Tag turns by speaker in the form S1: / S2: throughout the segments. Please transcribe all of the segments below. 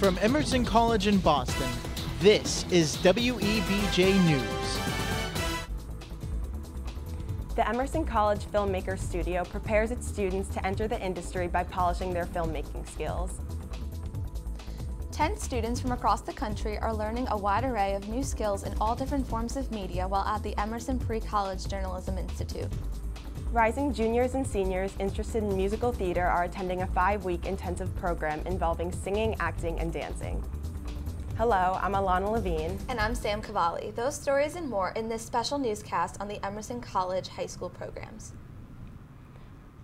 S1: From Emerson College in Boston, this is WEBJ News.
S2: The Emerson College Filmmaker Studio prepares its students to enter the industry by polishing their filmmaking skills.
S3: 10 students from across the country are learning a wide array of new skills in all different forms of media while at the Emerson Pre-College Journalism Institute.
S2: Rising juniors and seniors interested in musical theater are attending a 5-week intensive program involving singing, acting, and dancing. Hello, I'm Alana Levine.
S3: And I'm Sam Cavalli. Those stories and more in this special newscast on the Emerson College High School programs.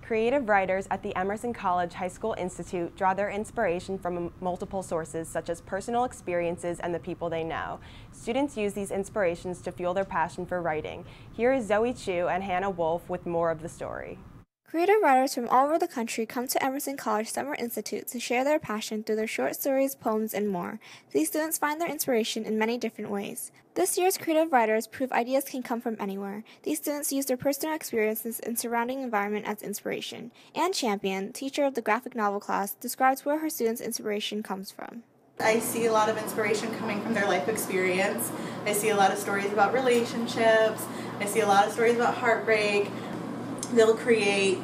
S2: Creative writers at the Emerson College High School Institute draw their inspiration from multiple sources such as personal experiences and the people they know. Students use these inspirations to fuel their passion for writing. Here is Zoe Chu and Hannah Wolf with more of the story.
S4: Creative writers from all over the country come to Emerson College Summer Institute to share their passion through their short stories, poems, and more. These students find their inspiration in many different ways. This year's creative writers prove ideas can come from anywhere. These students use their personal experiences and surrounding environment as inspiration. Ann Champion, teacher of the graphic novel class, describes where her students' inspiration comes from.
S5: I see a lot of inspiration coming from their life experience. I see a lot of stories about relationships. I see a lot of stories about heartbreak. They'll create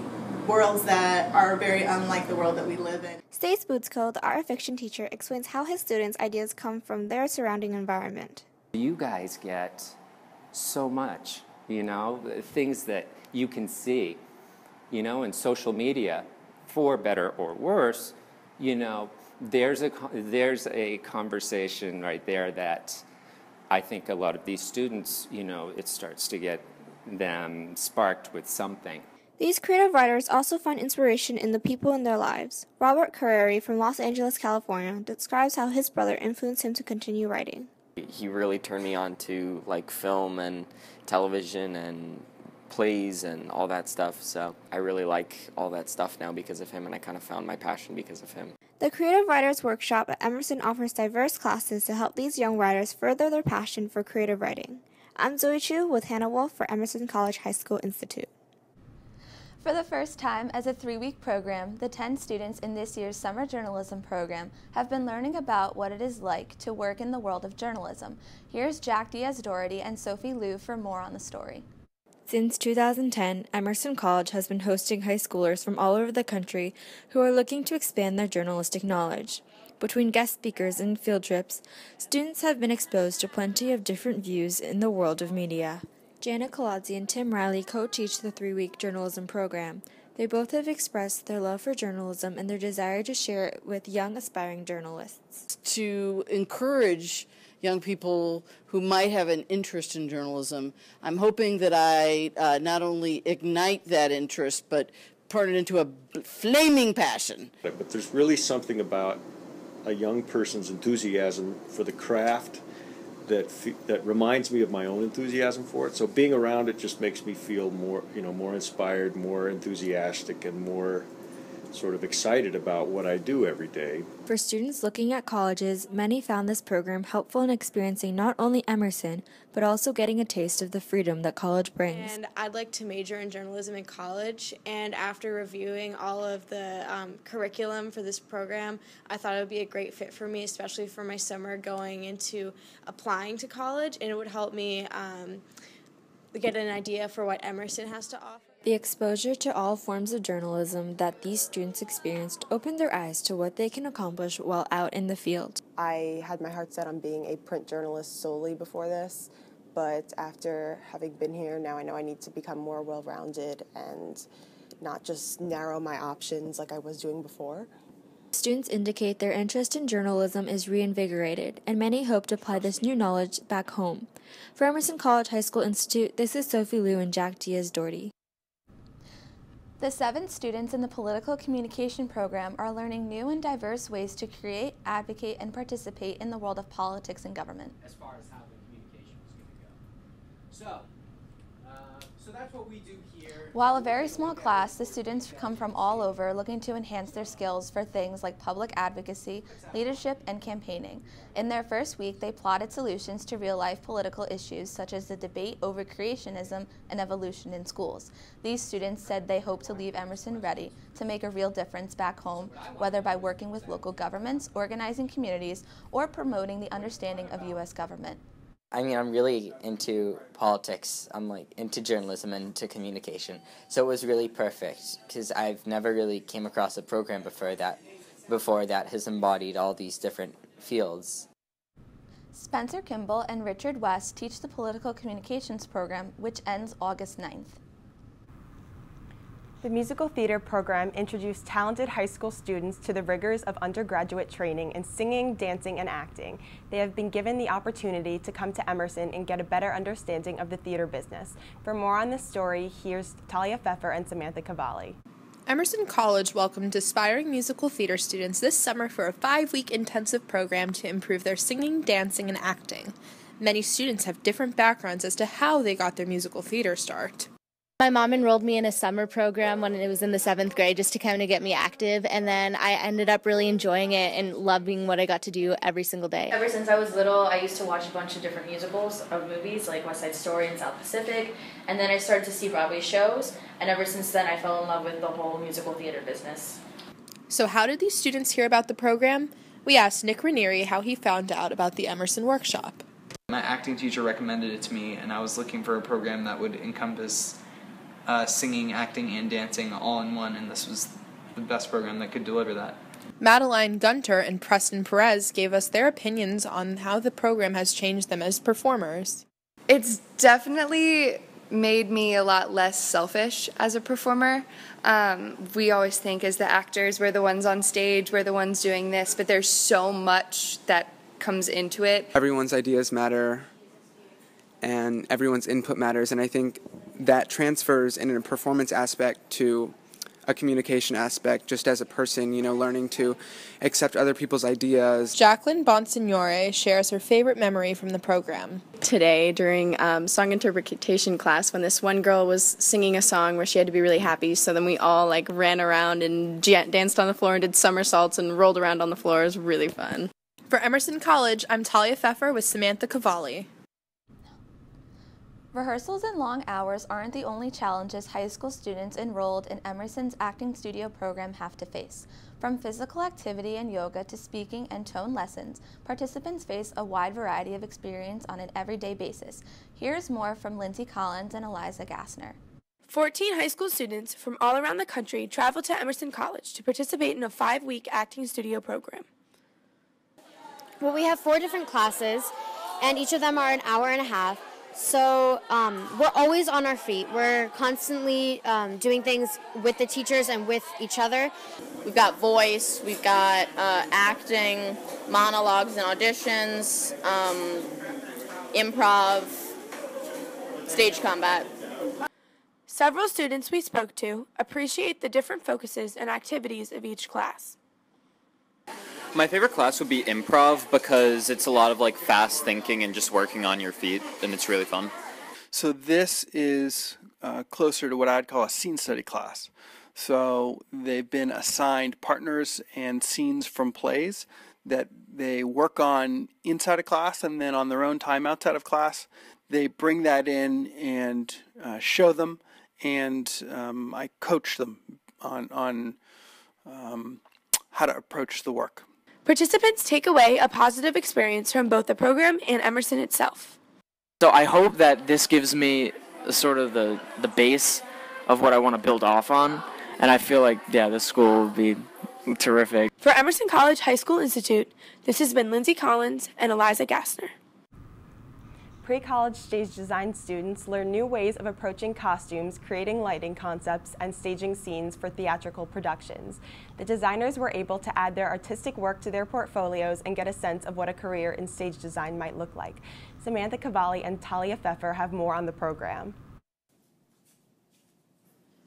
S5: worlds that are very unlike the world that we live in.
S4: Stace Bootsko, the art fiction teacher, explains how his students' ideas come from their surrounding environment.
S6: You guys get so much, things that you can see, in social media, for better or worse, there's a conversation right there that I think a lot of these students, it starts to get them sparked with something.
S4: These creative writers also find inspiration in the people in their lives. Robert Carreri from Los Angeles, California, describes how his brother influenced him to continue writing.
S7: He really turned me on to film and television and plays and all that stuff, so I really like all that stuff now because of him, and I kind of found my passion because of him.
S4: The Creative Writers Workshop at Emerson offers diverse classes to help these young writers further their passion for creative writing. I'm Zoe Chu with Hannah Wolf for Emerson College High School Institute.
S3: For the first time as a 3-week program, the 10 students in this year's summer journalism program have been learning about what it is like to work in the world of journalism. Here's Jack Diaz-Doherty and Sophie Liu for more on the story.
S8: Since 2010, Emerson College has been hosting high schoolers from all over the country who are looking to expand their journalistic knowledge. Between guest speakers and field trips, students have been exposed to plenty of different views in the world of media. Janet Colazzi and Tim Riley co-teach the 3-week journalism program. They both have expressed their love for journalism and their desire to share it with young aspiring journalists.
S9: To encourage young people who might have an interest in journalism, I'm hoping that I not only ignite that interest, but turn it into a flaming passion.
S10: But there's really something about a young person's enthusiasm for the craft that reminds me of my own enthusiasm for it. So being around it just makes me feel more, more inspired, more enthusiastic, and more sort of excited about what I do every day.
S8: For students looking at colleges, many found this program helpful in experiencing not only Emerson, but also getting a taste of the freedom that college brings.
S11: And I'd like to major in journalism in college, and after reviewing all of the curriculum for this program, I thought it would be a great fit for me, especially for my summer going into applying to college, and it would help me get an idea for what Emerson has to offer.
S8: The exposure to all forms of journalism that these students experienced opened their eyes to what they can accomplish while out in the field.
S2: I had my heart set on being a print journalist solely before this, but after having been here, now I know I need to become more well-rounded and not just narrow my options like I was doing before.
S8: Students indicate their interest in journalism is reinvigorated, and many hope to apply this new knowledge back home. For Emerson College High School Institute, this is Sophie Liu and Jack Diaz-Doherty.
S3: The 7 students in the Political Communication program are learning new and diverse ways to create, advocate, and participate in the world of politics and government.
S12: As far as how the communication is going to go. So that's what we do here.
S3: While a very small class, the students come from all over looking to enhance their skills for things like public advocacy, leadership, and campaigning. In their first week, they plotted solutions to real-life political issues such as the debate over creationism and evolution in schools. These students said they hope to leave Emerson ready to make a real difference back home, whether by working with local governments, organizing communities, or promoting the understanding of U.S. government.
S13: I mean, I'm really into politics. I'm like into journalism and into communication. So it was really perfect because I've never really came across a program before that has embodied all these different fields.
S3: Spencer Kimball and Richard West teach the political communications program, which ends August 9th.
S2: The musical theater program introduced talented high school students to the rigors of undergraduate training in singing, dancing, and acting. They have been given the opportunity to come to Emerson and get a better understanding of the theater business. For more on this story, here's Talia Pfeffer and Samantha Cavalli.
S14: Emerson College welcomed aspiring musical theater students this summer for a 5-week intensive program to improve their singing, dancing, and acting. Many students have different backgrounds as to how they got their musical theater start.
S15: My mom enrolled me in a summer program when it was in the 7th grade just to kind of get me active, and then I ended up really enjoying it and loving what I got to do every single day.
S16: Ever since I was little, I used to watch a bunch of different musicals or movies like West Side Story and South Pacific, and then I started to see Broadway shows, and ever since then I fell in love with the whole musical theater business.
S14: So how did these students hear about the program? We asked Nick Ranieri how he found out about the Emerson workshop.
S17: My acting teacher recommended it to me, and I was looking for a program that would encompass singing, acting, and dancing all in one, and this was the best program that could deliver that.
S14: Madeline Gunter and Preston Perez gave us their opinions on how the program has changed them as performers.
S18: It's definitely made me a lot less selfish as a performer. We always think as the actors, we're the ones on stage, we're the ones doing this, but there's so much that comes into it.
S19: Everyone's ideas matter, and everyone's input matters, and I think that transfers in a performance aspect to a communication aspect, just as a person, learning to accept other people's ideas.
S14: Jacqueline Bonsignore shares her favorite memory from the program.
S20: Today, during song interpretation class, when this one girl was singing a song where she had to be really happy, so then we all ran around and danced on the floor and did somersaults and rolled around on the floor. It was really fun.
S14: For Emerson College, I'm Talia Pfeffer with Samantha Cavalli.
S3: Rehearsals and long hours aren't the only challenges high school students enrolled in Emerson's acting studio program have to face. From physical activity and yoga to speaking and tone lessons, participants face a wide variety of experience on an everyday basis. Here's more from Lindsay Collins and Eliza Gassner.
S21: 14 high school students from all around the country traveled to Emerson College to participate in a 5-week acting studio program.
S22: Well, we have 4 different classes, and each of them are an hour and a half. So we're always on our feet. We're constantly doing things with the teachers and with each other.
S23: We've got voice, we've got acting, monologues and auditions, improv, stage combat.
S21: Several students we spoke to appreciate the different focuses and activities of each class.
S24: My favorite class would be improv because it's a lot of fast thinking and just working on your feet, and it's really fun.
S25: So this is closer to what I'd call a scene study class. So they've been assigned partners and scenes from plays that they work on inside of class, and then on their own time outside of class, they bring that in and show them, and I coach them on how to approach the work.
S21: Participants take away a positive experience from both the program and Emerson itself.
S26: So I hope that this gives me sort of the base of what I want to build off on, and I feel like, this school will be terrific.
S21: For Emerson College High School Institute, this has been Lindsay Collins and Eliza Gassner.
S2: Pre-college stage design students learn new ways of approaching costumes, creating lighting concepts, and staging scenes for theatrical productions. The designers were able to add their artistic work to their portfolios and get a sense of what a career in stage design might look like. Samantha Cavalli and Talia Pfeffer have more on the program.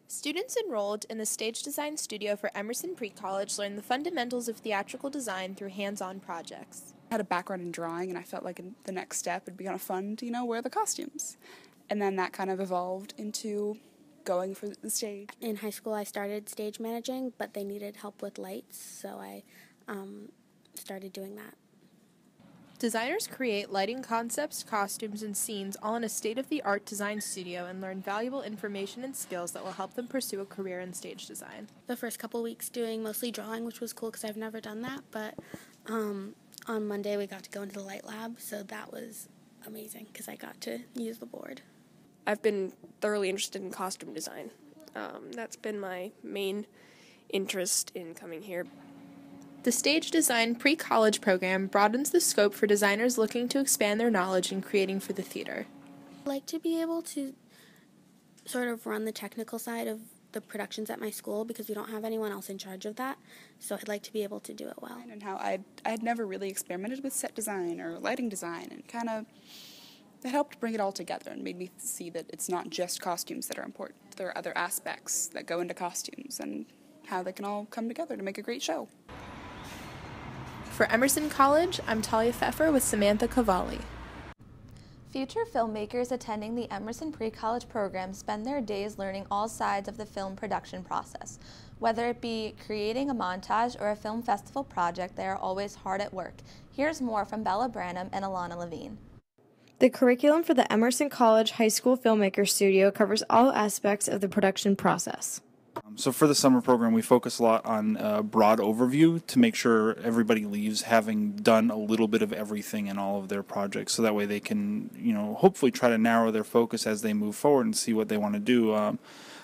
S14: Students enrolled in the stage design studio for Emerson Pre-College learn the fundamentals of theatrical design through hands-on projects.
S27: I had a background in drawing, and I felt like the next step would be kind of fun to, wear the costumes.
S1: And then that kind of evolved into going for the stage.
S4: In high school, I started stage managing, but they needed help with lights, so I started doing that.
S14: Designers create lighting concepts, costumes, and scenes all in a state-of-the-art design studio and learn valuable information and skills that will help them pursue a career in stage design.
S4: The first couple weeks doing mostly drawing, which was cool because I've never done that, but on Monday we got to go into the light lab, so that was amazing because I got to use the board.
S5: I've been thoroughly interested in costume design. That's been my main interest in coming here.
S14: The Stage Design Pre-College program broadens the scope for designers looking to expand their knowledge in creating for the theater.
S4: I'd like to be able to sort of run the technical side of the productions at my school because we don't have anyone else in charge of that, so I'd like to be able to do it well.
S1: And how I'd never really experimented with set design or lighting design, and kind of that helped bring it all together and made me see that it's not just costumes that are important. There are other aspects that go into costumes and how they can all come together to make a great show.
S14: For Emerson College, I'm Talia Pfeffer with Samantha Cavalli.
S3: Future filmmakers attending the Emerson Pre-College program spend their days learning all sides of the film production process. Whether it be creating a montage or a film festival project, they are always hard at work. Here's more from Bella Branham and Alana Levine.
S8: The curriculum for the Emerson College High School Filmmaker Studio covers all aspects of the production process.
S6: So for the summer program, we focus a lot on a broad overview to make sure everybody leaves having done a little bit of everything in all of their projects, so that way they can, hopefully try to narrow their focus as they move forward and see what they want to do.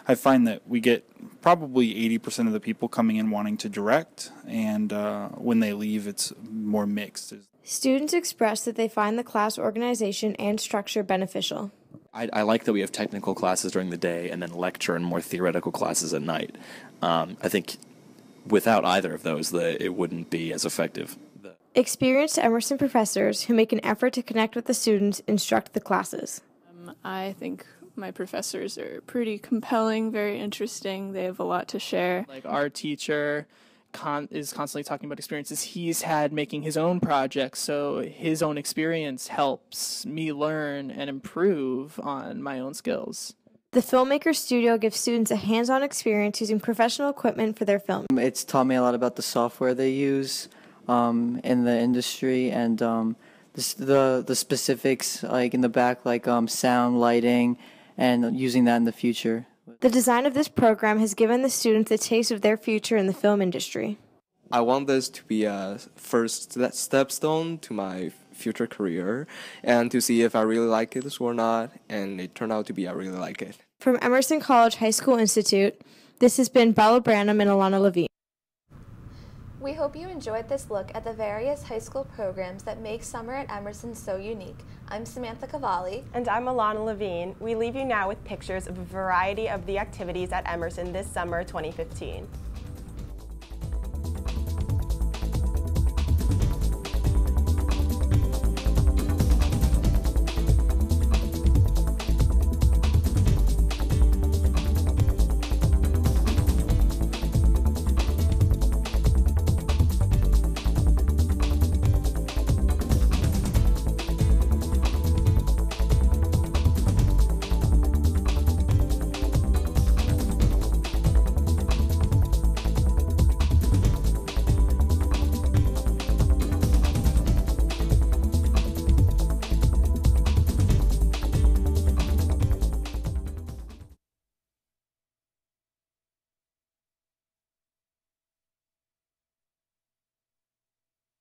S6: I find that we get probably 80% of the people coming in wanting to direct, and when they leave, it's more mixed.
S8: Students express that they find the class organization and structure beneficial.
S7: I like that we have technical classes during the day and then lecture and more theoretical classes at night. I think without either of those, it wouldn't be as effective.
S8: Experienced Emerson professors who make an effort to connect with the students instruct the classes.
S12: I think my professors are pretty compelling, very interesting. They have a lot to share.
S27: Like our teacher is constantly talking about experiences he's had making his own projects, so his own experience helps me learn and improve on my own skills.
S8: The Filmmaker Studio gives students a hands-on experience using professional equipment for their film.
S28: It's taught me a lot about the software they use in the industry, and the specifics, like in the back, like sound, lighting, and using that in the future.
S8: The design of this program has given the students a taste of their future in the film industry.
S29: I want this to be a first stepstone to my future career, and to see if I really like it or not, and it turned out to be I really like it.
S8: From Emerson College High School Institute, this has been Bella Branham and Alana Levine.
S3: We hope you enjoyed this look at the various high school programs that make summer at Emerson so unique. I'm Samantha Cavalli.
S2: And I'm Alana Levine. We leave you now with pictures of a variety of the activities at Emerson this summer 2015.